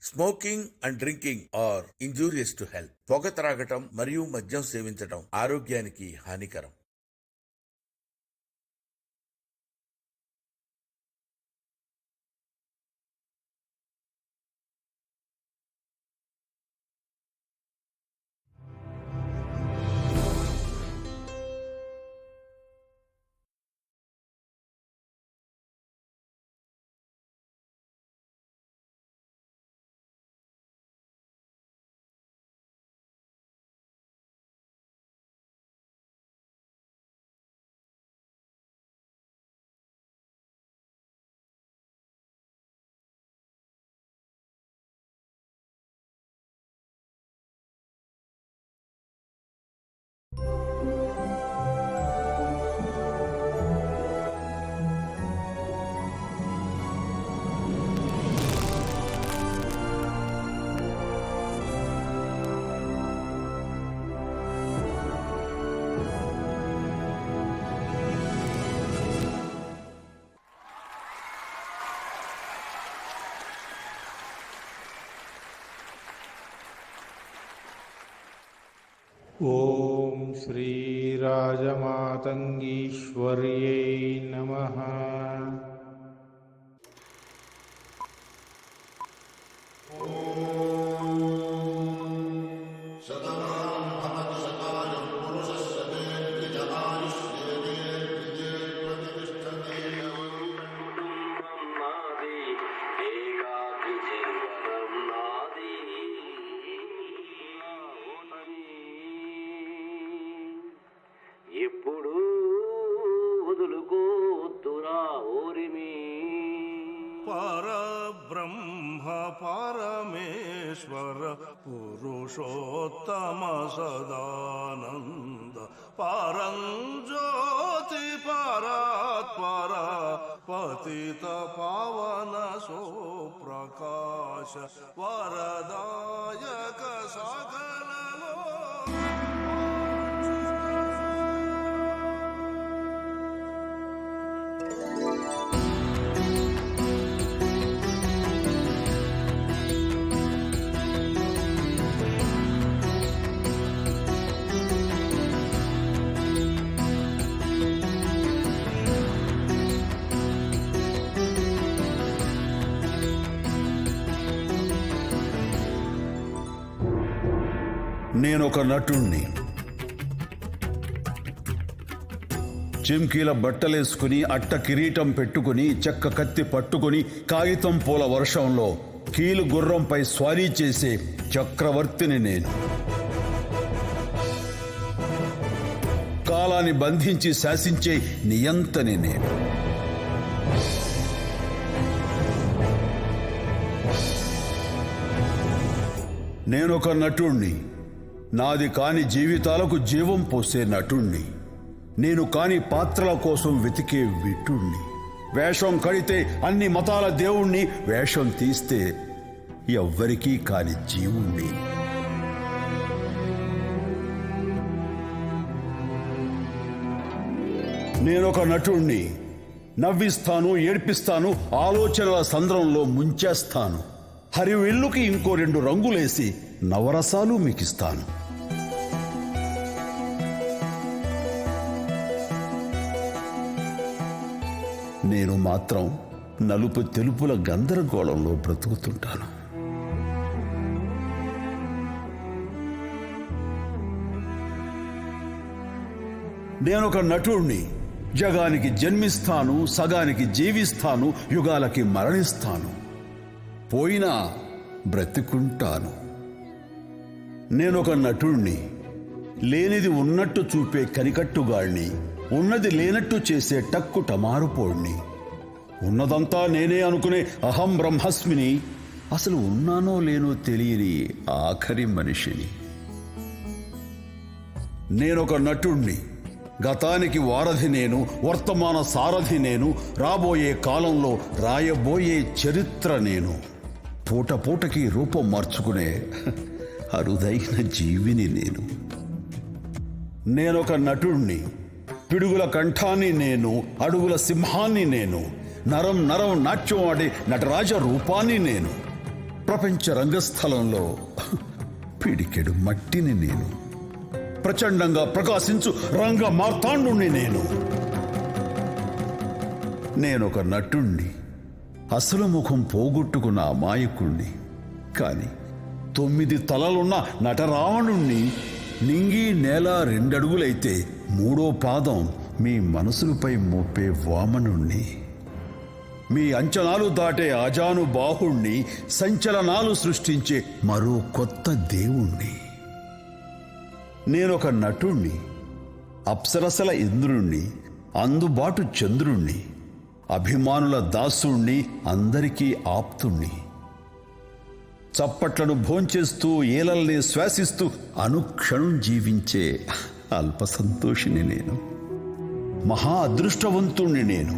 Smoking and drinking are injurious to health. పొగ త్రాగటం మరియు మద్యం సేవించడం ఆరోగ్యానికి హానికరం. ఓం శ్రీరాజమాతంగీశ్వర్యై నమః. ఎప్పుడు వదులుకోతురా ఓరిమి. పరబ్రహ్మ పరమేశ్వర పురుషోత్తమ సదానంద పరంజ్యోతి పరాత్పర పతిత పావన సోప్రకాశ వరదాయక సకల నేనొక నటుణ్ణి. చిమ్కీల బట్టలేసుకుని అట్ట కిరీటం పెట్టుకుని చెక్క కత్తి పట్టుకుని కాగితం పూల వర్షంలో కీలు గుర్రంపై స్వారీ చేసే చక్రవర్తిని నేను. కాలాన్ని బంధించి శాసించే నియంతని నేను. నేనొక నటుణ్ణి. నాది కాని జీవితాలకు జీవం పోసే నటుణ్ణి. నేను కాని పాత్రల కోసం వెతికే విటుణ్ణి. వేషం కడితే అన్ని మతాల దేవుణ్ణి, వేషం తీస్తే ఎవ్వరికీ కాని జీవుణ్ణి. నేనొక నటుణ్ణి. నవ్విస్తాను, ఏడ్పిస్తాను, ఆలోచనల సంద్రంలో ముంచేస్తాను. హరివిల్లుకి ఇంకో 2 రంగులేసి నవరసాలు మీకిస్తాను. నేను మాత్రం నలుపు తెలుపుల గందరగోళంలో బ్రతుకుతుంటాను. నేనొక నటుణ్ణి. జగానికి జన్మిస్తాను, సగానికి జీవిస్తాను, యుగాలకి మరణిస్తాను, పోయినా బ్రతికుంటాను. నేనొక నటుణ్ణి. లేనిది ఉన్నట్టు చూపే కనికట్టుగాణ్ణి, ఉన్నది లేనట్టు చేసే టక్కు టమారుపోణ్ణి. ఉన్నదంతా నేనే అనుకునే అహం బ్రహ్మస్మిని, అసలు ఉన్నానో లేనో తెలియని ఆఖరి మనిషిని. నేనొక నటుణ్ణి. గతానికి వారధి నేను, వర్తమాన సారథి నేను, రాబోయే కాలంలో రాయబోయే చరిత్ర నేను. పూట పూటకి రూపం మార్చుకునే అరుదైన జీవిని నేను. నేనొక నటుణ్ణి. పిడుగుల కంఠాన్ని నేను, అడుగుల సింహాన్ని నేను, నరం నరం నాట్యం ఆడే నటరాజ రూపాన్ని నేను. ప్రపంచ రంగస్థలంలో పిడికెడు మట్టిని నేను. ప్రచండంగా ప్రకాశించు రంగ మార్తాండుణ్ణి నేనొక నటుణ్ణి, అసలు ముఖం పోగొట్టుకున్న అమాయకుణ్ణి. కాని 9 తలలున్న నటరావణుణ్ణి, నింగి నేల 2 అడుగులైతే 3వ పాదం మీ మనసులపై మోపే వామనుణ్ణి, మీ అంచనాలు దాటే అజానుబాహుణ్ణి, సంచలనాలు సృష్టించే మరో కొత్త దేవుణ్ణి. నేనొక నటుణ్ణి, అప్సరసల ఇంద్రుణ్ణి, అందుబాటు చంద్రుణ్ణి, అభిమానుల దాసుణ్ణి, అందరికీ ఆప్తుణ్ణి. చప్పట్లను భోంచేస్తూ ఏలల్ని శ్వాసిస్తూ అనుక్షణం జీవించే అల్ప సంతోషిని నేను. మహా అదృష్టవంతుణ్ణి నేను.